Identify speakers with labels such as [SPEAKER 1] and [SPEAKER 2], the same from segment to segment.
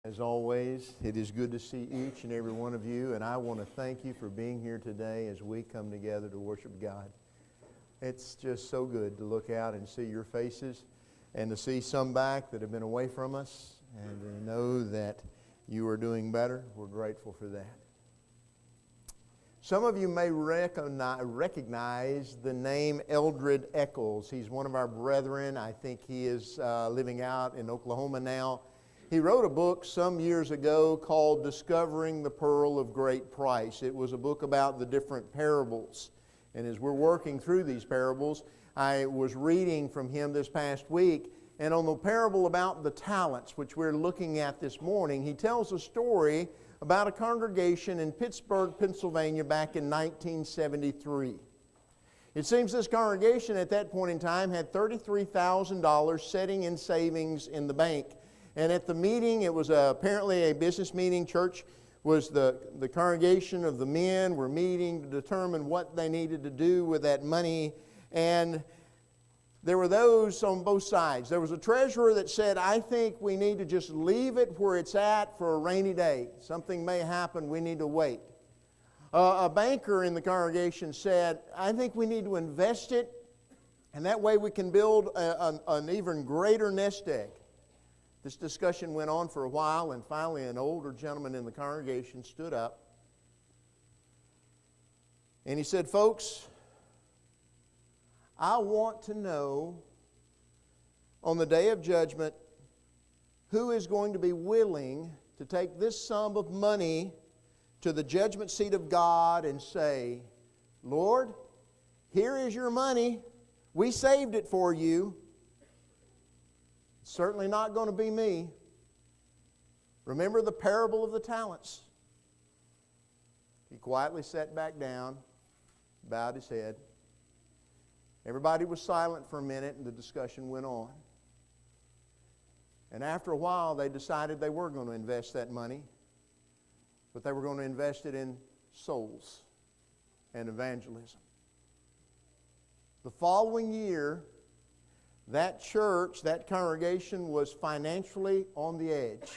[SPEAKER 1] As always, it is good to see each and every one of you, and I want to thank you for being here today as we come together to worship God. It's just so good to look out and see your faces and to see some back that have been away from us and to know that you are doing better. We're grateful for that. Some of you may recognize the name Eldred Eccles. He's one of our brethren. I think he is living out in Oklahoma now. He wrote a book some years ago called Discovering the Pearl of Great Price. It was a book about the different parables. And as we're working through these parables, I was reading from him this past week, and on the parable about the talents, which we're looking at this morning, he tells a story about a congregation in Pittsburgh, Pennsylvania back in 1973. It seems this congregation at that point in time had $33,000 sitting in savings in the bank. And at the meeting, it was apparently a business meeting. Church was the congregation of the men were meeting to determine what they needed to do with that money. And there were those on both sides. There was a treasurer that said, I think we need to just leave it where it's at for a rainy day. Something may happen, we need to wait. A banker in the congregation said, I think we need to invest it, and that way we can build an even greater nest egg. This discussion went on for a while, and finally an older gentleman in the congregation stood up. And he said, folks, I want to know on the day of judgment who is going to be willing to take this sum of money to the judgment seat of God and say, Lord, here is your money. We saved it for you. Certainly not going to be me. Remember the parable of the talents. He quietly sat back down, bowed his head. Everybody was silent for a minute, and the discussion went on. And after a while, they decided they were going to invest that money, but they were going to invest it in souls and evangelism. The following year, that church, that congregation was financially on the edge.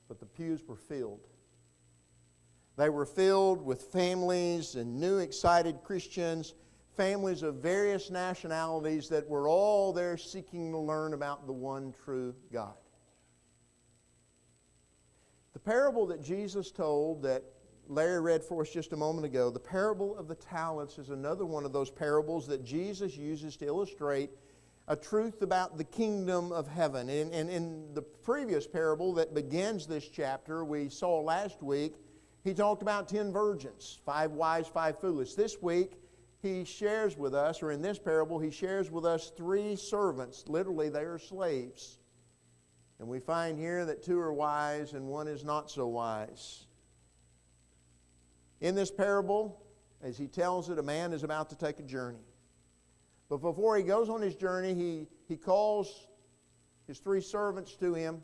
[SPEAKER 1] But the pews were filled. They were filled with families and new excited Christians, families of various nationalities that were all there seeking to learn about the one true God. The parable that Jesus told that Larry read for us just a moment ago, the parable of the talents, is another one of those parables that Jesus uses to illustrate a truth about the kingdom of heaven. And in the previous parable that begins this chapter we saw last week, he talked about 10 virgins, 5 wise, 5 foolish. This week he shares with us, or in this parable he shares with us 3 servants. Literally they are slaves. And we find here that 2 are wise and 1 is not so wise. In this parable, as he tells it, a man is about to take a journey. But before he goes on his journey, he calls his 3 servants to him,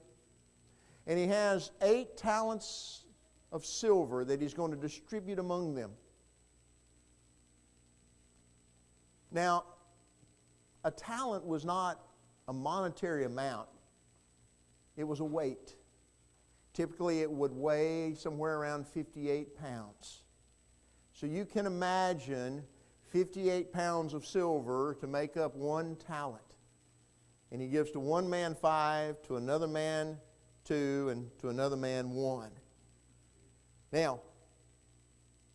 [SPEAKER 1] and he has 8 talents of silver that he's going to distribute among them. Now, a talent was not a monetary amount. It was a weight. Typically, it would weigh somewhere around 58 pounds. So you can imagine 58 pounds of silver to make up 1 talent. And he gives to one man 5, to another man 2, and to another man 1. Now,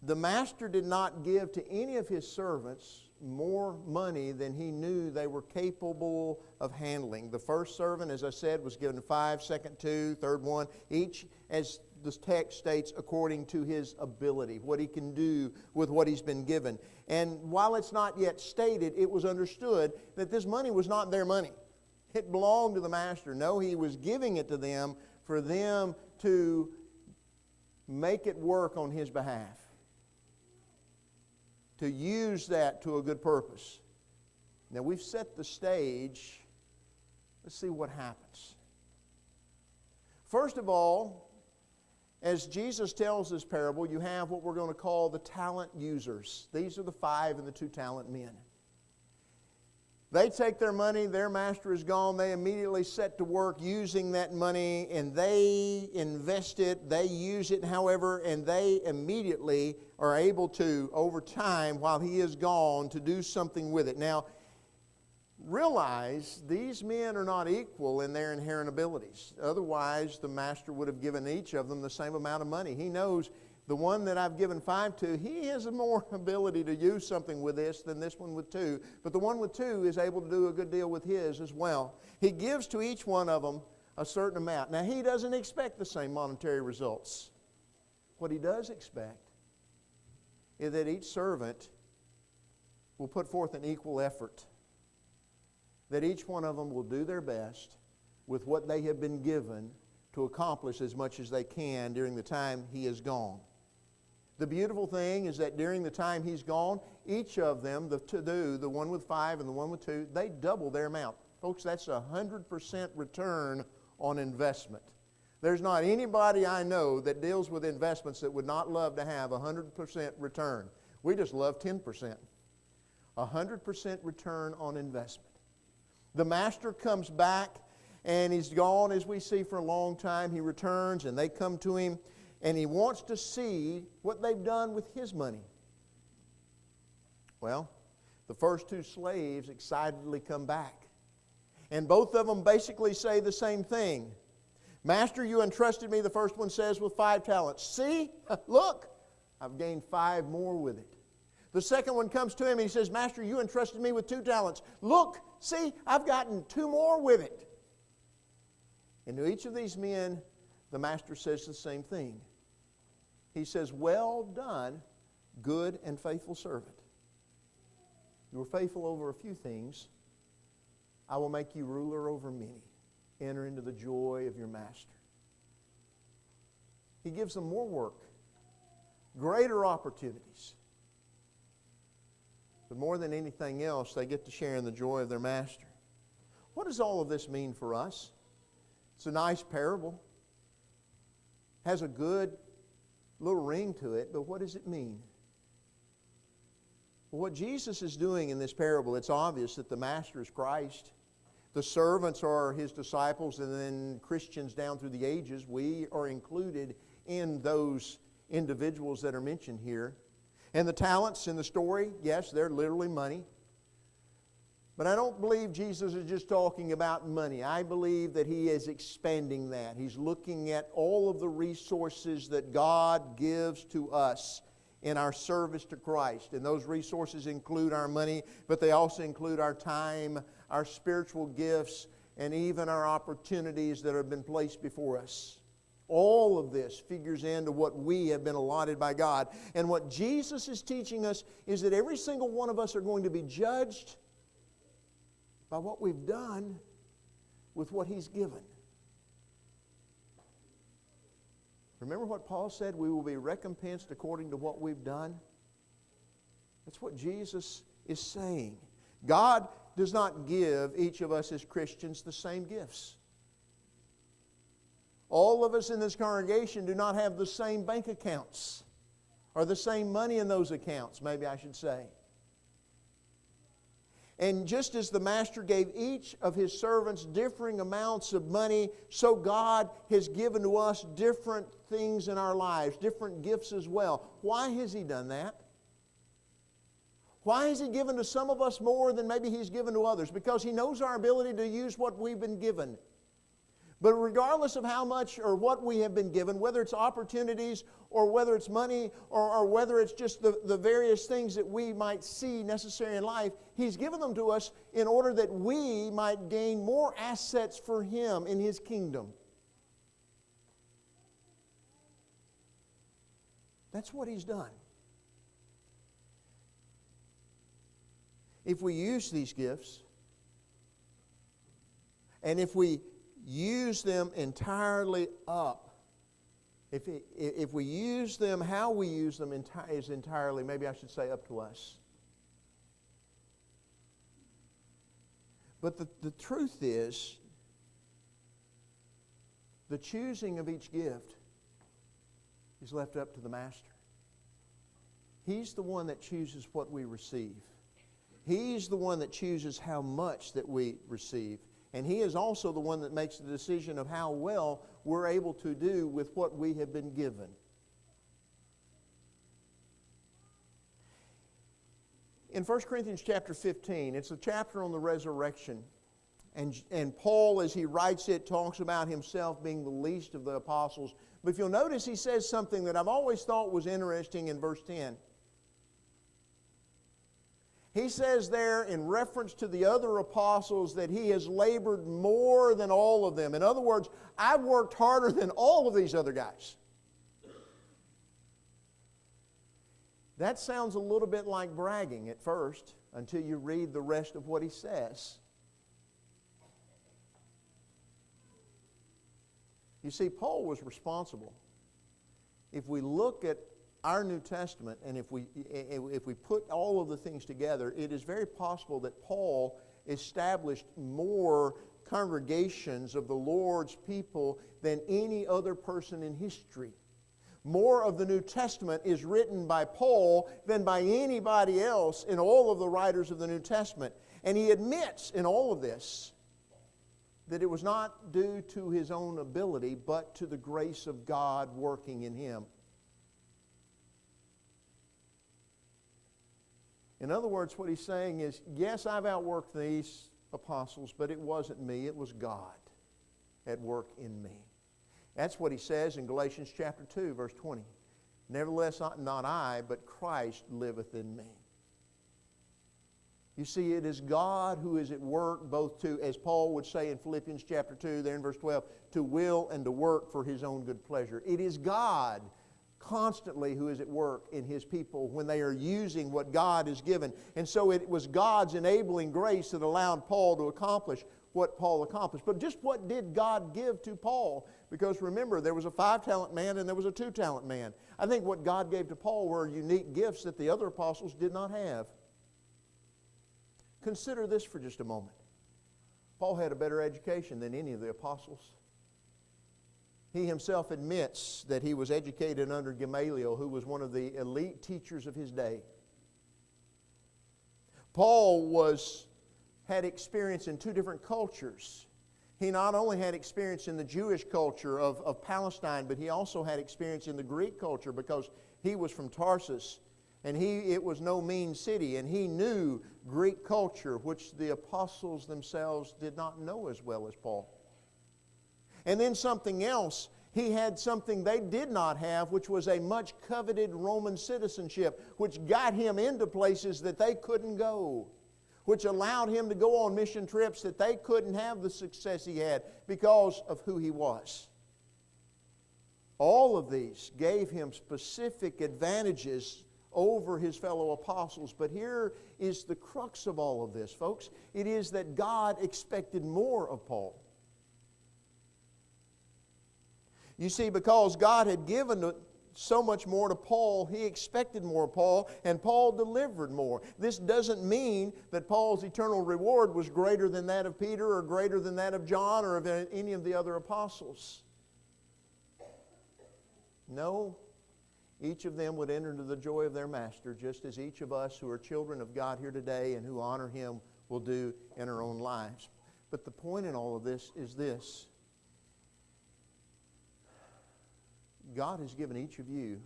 [SPEAKER 1] the master did not give to any of his servants more money than he knew they were capable of handling. The first servant, as I said, was given 5, second 2, third 1, each, as the text states, according to his ability, what he can do with what he's been given. And while it's not yet stated, it was understood that this money was not their money. It belonged to the master. No, he was giving it to them for them to make it work on his behalf, to use that to a good purpose. Now, we've set the stage. Let's see what happens. First of all, as Jesus tells this parable, you have what we're going to call the talent users. These are the 5 and the 2 talent men. They take their money, their master is gone, they immediately set to work using that money, and they invest it, they use it, however, and they immediately are able to, over time, while he is gone, to do something with it. Now, realize these men are not equal in their inherent abilities. Otherwise, the master would have given each of them the same amount of money. He knows the one that I've given 5 to, he has more ability to use something with this than this one with 2. But the one with 2 is able to do a good deal with his as well. He gives to each one of them a certain amount. Now, he doesn't expect the same monetary results. What he does expect is that each servant will put forth an equal effort. That each one of them will do their best with what they have been given to accomplish as much as they can during the time he is gone. The beautiful thing is that during the time he's gone, each of them, the one with 5 and the one with 2, they double their amount. Folks, that's 100% return on investment. There's not anybody I know that deals with investments that would not love to have 100% return. We just love 10%. 100% return on investment. The master comes back and he's gone, as we see, for a long time. He returns and they come to him, and he wants to see what they've done with his money. Well, the first 2 slaves excitedly come back. And both of them basically say the same thing. Master, you entrusted me, the first one says, with 5 talents. See, look, I've gained 5 more with it. The second one comes to him and he says, Master, you entrusted me with 2 talents. Look, see, I've gotten 2 more with it. And to each of these men, the master says the same thing. He says, well done, good and faithful servant. You were faithful over a few things. I will make you ruler over many. Enter into the joy of your master. He gives them more work, greater opportunities. But more than anything else, they get to share in the joy of their master. What does all of this mean for us? It's a nice parable. Has a good little ring to it, but what does it mean? Well, what Jesus is doing in this parable, it's obvious that the master is Christ. The servants are his disciples, and then Christians down through the ages, we are included in those individuals that are mentioned here. And the talents in the story, yes, they're literally money. But I don't believe Jesus is just talking about money. I believe that he is expanding that. He's looking at all of the resources that God gives to us in our service to Christ. And those resources include our money, but they also include our time, our spiritual gifts, and even our opportunities that have been placed before us. All of this figures into what we have been allotted by God. And what Jesus is teaching us is that every single one of us are going to be judged by what we've done with what he's given. Remember what Paul said? We will be recompensed according to what we've done. That's what Jesus is saying. God does not give each of us as Christians the same gifts. All of us in this congregation do not have the same bank accounts or the same money in those accounts, maybe I should say. And just as the master gave each of his servants differing amounts of money, so God has given to us different things in our lives, different gifts as well. Why has he done that? Why has he given to some of us more than maybe he's given to others? Because he knows our ability to use what we've been given. But regardless of how much or what we have been given, whether it's opportunities or whether it's money or whether it's just the various things that we might see necessary in life, he's given them to us in order that we might gain more assets for him in his kingdom. That's what he's done. If we use these gifts, and if we use them entirely up, if we use them, how we use them is entirely, maybe I should say, up to us. But the truth is, the choosing of each gift is left up to the master. He's the one that chooses what we receive. He's the one that chooses how much that we receive. And He is also the one that makes the decision of how well we're able to do with what we have been given. In 1 Corinthians chapter 15, it's a chapter on the resurrection. And Paul, as he writes it, talks about himself being the least of the apostles. But if you'll notice, he says something that I've always thought was interesting in verse 10. He says there, in reference to the other apostles, that he has labored more than all of them. In other words, I've worked harder than all of these other guys. That sounds a little bit like bragging at first, until you read the rest of what he says. You see, Paul was responsible. If we look at our New Testament, and if we put all of the things together, it is very possible that Paul established more congregations of the Lord's people than any other person in history. More of the New Testament is written by Paul than by anybody else in all of the writers of the New Testament. And he admits in all of this that it was not due to his own ability, but to the grace of God working in him. In other words, what he's saying is, yes, I've outworked these apostles, but it wasn't me, it was God at work in me. That's what he says in Galatians chapter 2, verse 20. Nevertheless, not I, but Christ liveth in me. You see, it is God who is at work both to, as Paul would say in Philippians chapter 2, there in verse 12, to will and to work for His own good pleasure. It is God constantly who is at work in His people when they are using what God has given. And so it was God's enabling grace that allowed Paul to accomplish what Paul accomplished. But just what did God give to Paul? Because remember, there was a 5-talent man and there was a 2-talent man. I think what God gave to Paul were unique gifts that the other apostles did not have. Consider this for just a moment. Paul had a better education than any of the apostles. He himself admits that he was educated under Gamaliel, who was one of the elite teachers of his day. Paul had experience in 2 different cultures. He not only had experience in the Jewish culture of Palestine, but he also had experience in the Greek culture because he was from Tarsus. And it was no mean city, and he knew Greek culture, which the apostles themselves did not know as well as Paul. And then something else, he had something they did not have, which was a much coveted Roman citizenship, which got him into places that they couldn't go, which allowed him to go on mission trips that they couldn't have the success he had because of who he was. All of these gave him specific advantages over his fellow apostles. But here is the crux of all of this, folks. It is that God expected more of Paul. You see, because God had given so much more to Paul, he expected more of Paul, and Paul delivered more. This doesn't mean that Paul's eternal reward was greater than that of Peter or greater than that of John or of any of the other apostles. No. Each of them would enter into the joy of their master, just as each of us who are children of God here today and who honor Him will do in our own lives. But the point in all of this is this. God has given each of you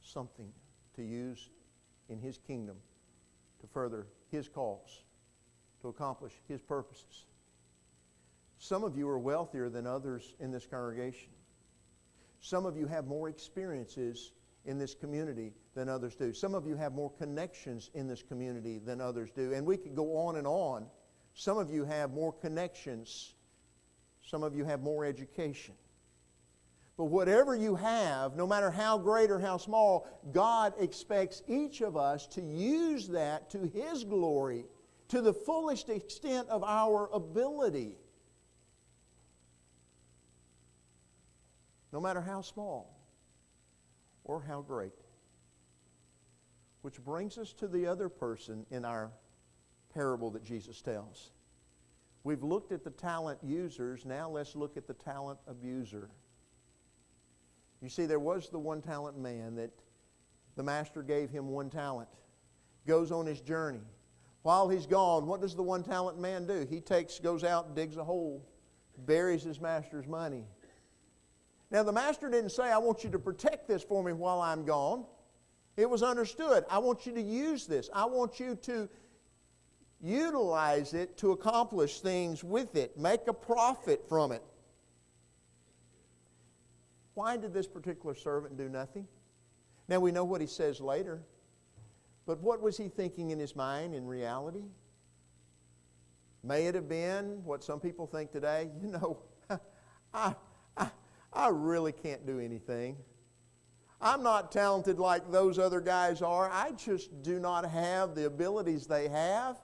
[SPEAKER 1] something to use in His kingdom to further His cause, to accomplish His purposes. Some of you are wealthier than others in this congregation. Some of you have more experiences in this community than others do. Some of you have more connections in this community than others do. And we could go on and on. Some of you have more connections. Some of you have more education. But whatever you have, no matter how great or how small, God expects each of us to use that to His glory, to the fullest extent of our ability. No matter how small or how great. Which brings us to the other person in our parable that Jesus tells. We've looked at the talent users, now let's look at the talent abuser. You see, there was the 1-talent man that the master gave him 1 talent. Goes on his journey. While he's gone, what does the one talent man do? He goes out and digs a hole, buries his master's money. Now the master didn't say, I want you to protect this for me while I'm gone. It was understood. I want you to use this. I want you to utilize it to accomplish things with it. Make a profit from it. Why did this particular servant do nothing? Now we know what he says later. But what was he thinking in his mind in reality? May it have been what some people think today, I really can't do anything. I'm not talented like those other guys are. I just do not have the abilities they have.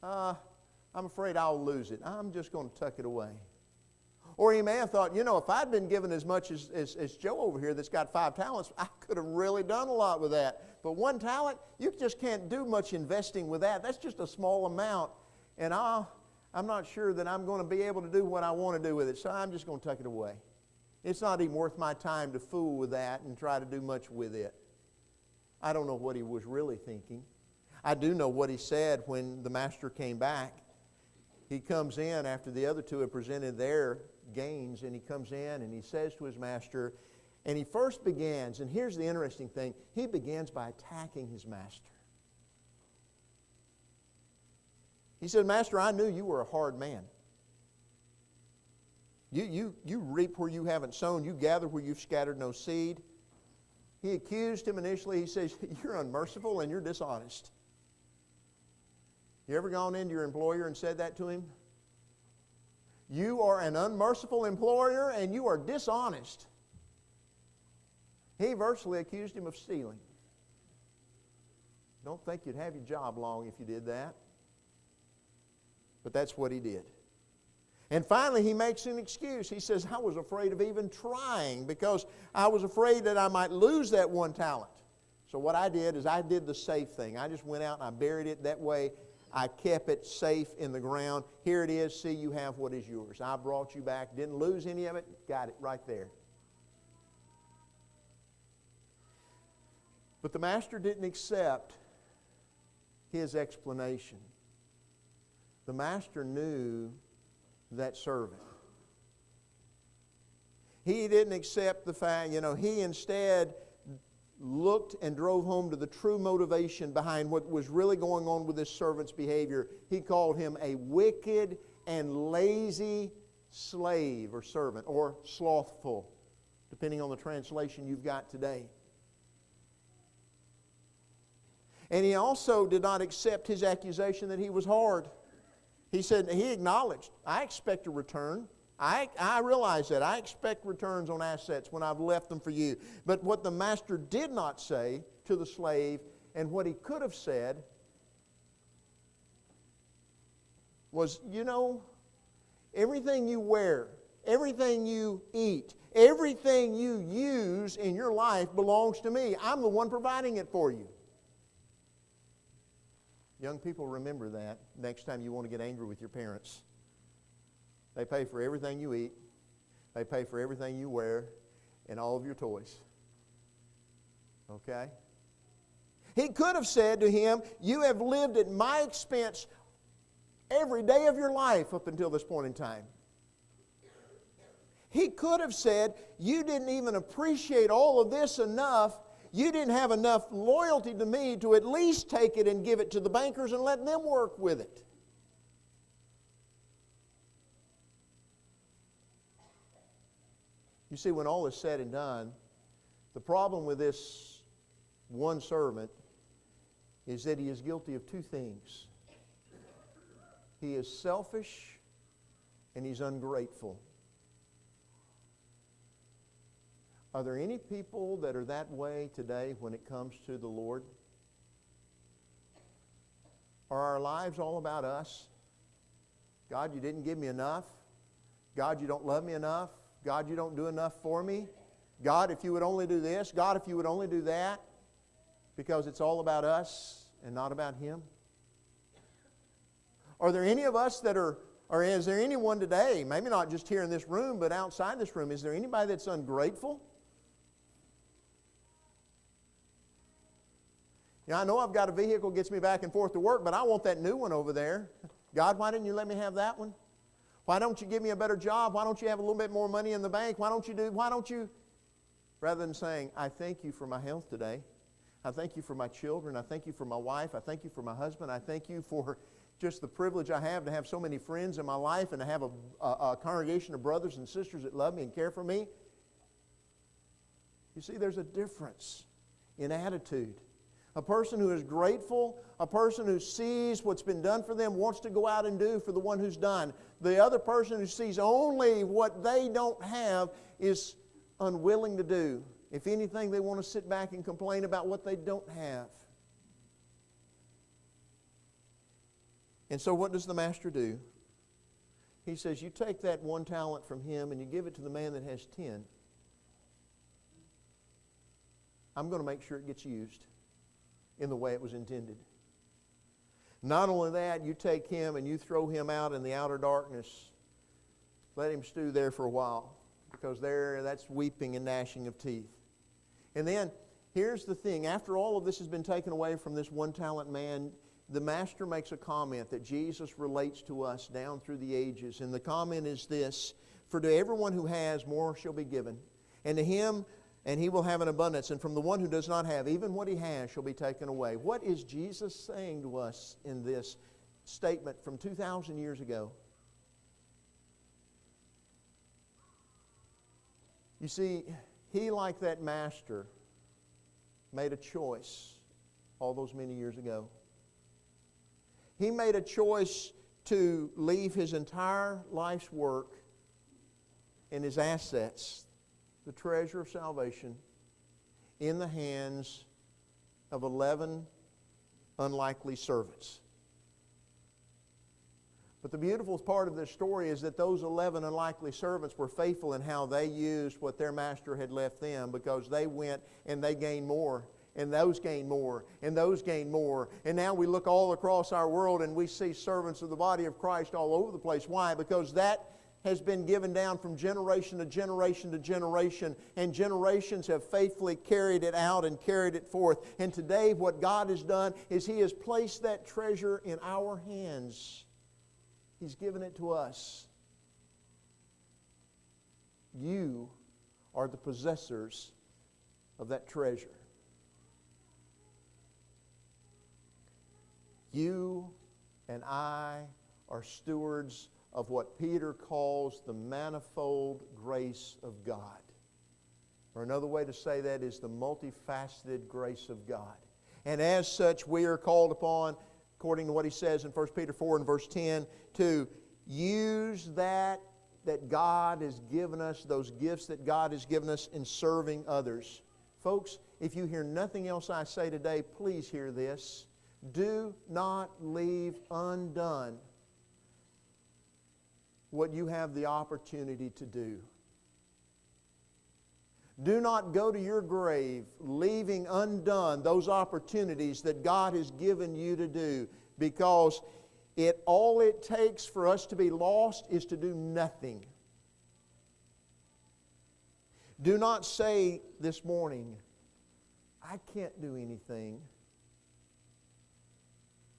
[SPEAKER 1] I'm afraid I'll lose it. I'm just going to tuck it away. Or he may have thought, if I'd been given as much as Joe over here that's got 5 talents, I could have really done a lot with that. But 1 talent, you just can't do much investing with that. That's just a small amount. And I'm not sure that I'm going to be able to do what I want to do with it, so I'm just going to tuck it away. It's not even worth my time to fool with that and try to do much with it. I don't know what he was really thinking. I do know what he said when the master came back. He comes in after the other 2 have presented their gains, and he comes in and he says to his master, and he first begins, and here's the interesting thing, he begins by attacking his master. He said, Master, I knew you were a hard man. You reap where you haven't sown, you gather where you've scattered no seed. He accused him initially. He says, you're unmerciful and you're dishonest. You ever gone into your employer and said that to him? You are an unmerciful employer and you are dishonest. He virtually accused him of stealing. Don't think you'd have your job long if you did that. But that's what he did. And finally, he makes an excuse. He says, I was afraid of even trying because I was afraid that I might lose that 1 talent. So what I did is I did the safe thing. I just went out and I buried it. That way, I kept it safe in the ground. Here it is. See, you have what is yours. I brought you back. Didn't lose any of it. Got it right there. But the master didn't accept his explanation. The master knew that servant. He didn't accept the fact, he instead looked and drove home to the true motivation behind what was really going on with this servant's behavior. He called him a wicked and lazy slave or servant, or slothful, depending on the translation you've got today. And he also did not accept his accusation that he was hard. He acknowledged, I expect a return. I realize that. I expect returns on assets when I've left them for you. But what the master did not say to the slave, and what he could have said, was, everything you wear, everything you eat, everything you use in your life belongs to me. I'm the one providing it for you. Young people, remember that next time you want to get angry with your parents. They pay for everything you eat. They pay for everything you wear and all of your toys. Okay? He could have said to him, you have lived at my expense every day of your life up until this point in time. He could have said, you didn't even appreciate all of this enough. You didn't have enough loyalty to me to at least take it and give it to the bankers and let them work with it. You see, when all is said and done, the problem with this one servant is that he is guilty of 2 things. He is selfish and he's ungrateful. Are there any people that are that way today when it comes to the Lord? Are our lives all about us? God, you didn't give me enough. God, you don't love me enough. God, you don't do enough for me. God, if you would only do this. God, if you would only do that. Because it's all about us and not about Him. Are there any of us that are, or is there anyone today, maybe not just here in this room, but outside this room, is there anybody that's ungrateful? You know, I know I've got a vehicle that gets me back and forth to work, but I want that new one over there. God, why didn't you let me have that one? Why don't you give me a better job? Why don't you have a little bit more money in the bank? Why don't you? Rather than saying, I thank you for my health today. I thank you for my children. I thank you for my wife. I thank you for my husband. I thank you for just the privilege I have to have so many friends in my life and to have a congregation of brothers and sisters that love me and care for me. You see, there's a difference in attitude. A person who is grateful, a person who sees what's been done for them, wants to go out and do for the one who's done. The other person who sees only what they don't have is unwilling to do. If anything, they want to sit back and complain about what they don't have. And so what does the master do? He says, you take that 1 talent from him and you give it to the man that has 10. I'm going to make sure it gets used in the way it was intended. Not only that, you take him and you throw him out in the outer darkness. Let him stew there for a while, because that's weeping and gnashing of teeth. And then, here's the thing. After all of this has been taken away from this 1 talent man, the master makes a comment that Jesus relates to us down through the ages. And the comment is this: for to everyone who has, more shall be given. And to him, and he will have an abundance. And from the one who does not have, even what he has shall be taken away. What is Jesus saying to us in this statement from 2,000 years ago? You see, he, like that master, made a choice all those many years ago. He made a choice to leave his entire life's work and his assets, the treasure of salvation, in the hands of 11 unlikely servants. But the beautiful part of this story is that those 11 unlikely servants were faithful in how they used what their master had left them, because they went and they gained more, and those gained more, and those gained more. And now we look all across our world and we see servants of the body of Christ all over the place. Why? Because that has been given down from generation to generation to generation, and generations have faithfully carried it out and carried it forth. And today what God has done is He has placed that treasure in our hands. He's given it to us. You are the possessors of that treasure. You and I are stewards of what Peter calls the manifold grace of God. Or another way to say that is the multifaceted grace of God. And as such, we are called upon, according to what he says in 1 Peter 4 and verse 10, to use that God has given us, those gifts that God has given us in serving others. Folks, if you hear nothing else I say today, please hear this. Do not leave undone what you have the opportunity to do. Do not go to your grave leaving undone those opportunities that God has given you to do, because all it takes for us to be lost is to do nothing. Do not say this morning, I can't do anything.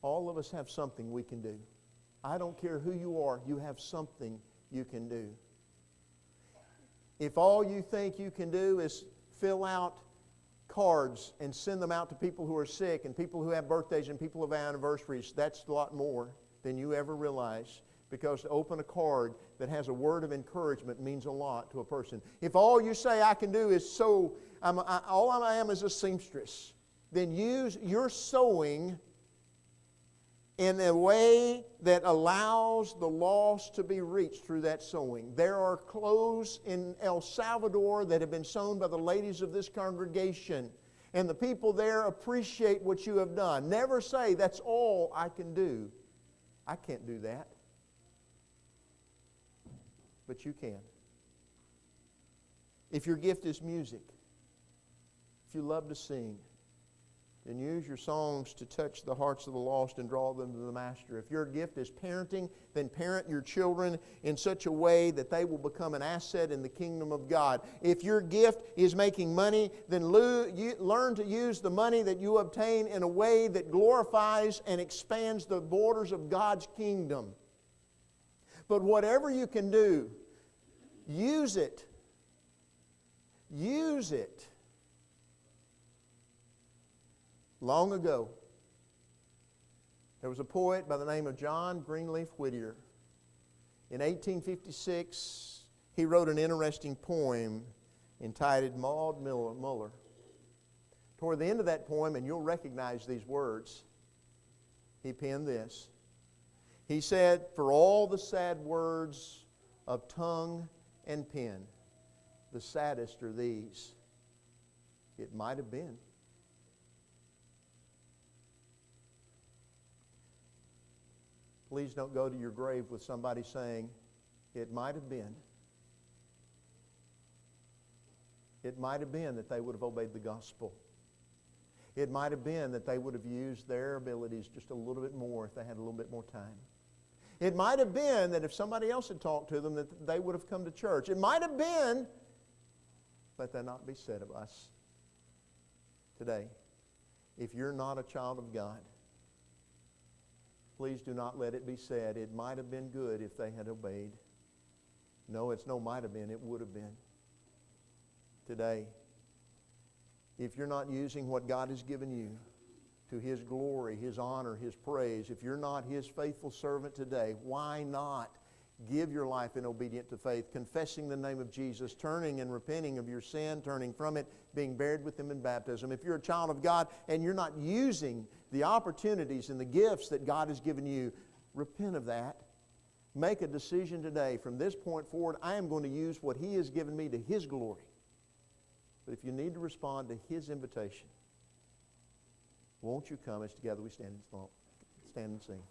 [SPEAKER 1] All of us have something we can do. I don't care who you are, you have something you can do. If all you think you can do is fill out cards and send them out to people who are sick and people who have birthdays and people who have anniversaries, that's a lot more than you ever realize. Because to open a card that has a word of encouragement means a lot to a person. If all you say I can do is sew, all I am is a seamstress, then use your sewing in a way that allows the lost to be reached through that sewing. There are clothes in El Salvador that have been sewn by the ladies of this congregation, and the people there appreciate what you have done. Never say, that's all I can do. I can't do that. But you can. If your gift is music, if you love to sing, then use your songs to touch the hearts of the lost and draw them to the Master. If your gift is parenting, then parent your children in such a way that they will become an asset in the kingdom of God. If your gift is making money, then learn to use the money that you obtain in a way that glorifies and expands the borders of God's kingdom. But whatever you can do, use it. Use it. Long ago, there was a poet by the name of John Greenleaf Whittier. In 1856, he wrote an interesting poem entitled Maud Muller. Toward the end of that poem, and you'll recognize these words, he penned this. He said, "For all the sad words of tongue and pen, the saddest are these. It might have been." Please don't go to your grave with somebody saying, "It might have been." It might have been that they would have obeyed the gospel. It might have been that they would have used their abilities just a little bit more if they had a little bit more time. It might have been that if somebody else had talked to them that they would have come to church. It might have been, let that not be said of us today. If you're not a child of God, please do not let it be said, "It might have been good if they had obeyed." No, it's no might have been, it would have been. Today, if you're not using what God has given you to His glory, His honor, His praise, if you're not His faithful servant today, why not give your life in obedience to faith, confessing the name of Jesus, turning and repenting of your sin, turning from it, being buried with Him in baptism. If you're a child of God and you're not using the opportunities and the gifts that God has given you, repent of that. Make a decision today. From this point forward, I am going to use what He has given me to His glory. But if you need to respond to His invitation, won't you come as together we stand and sing?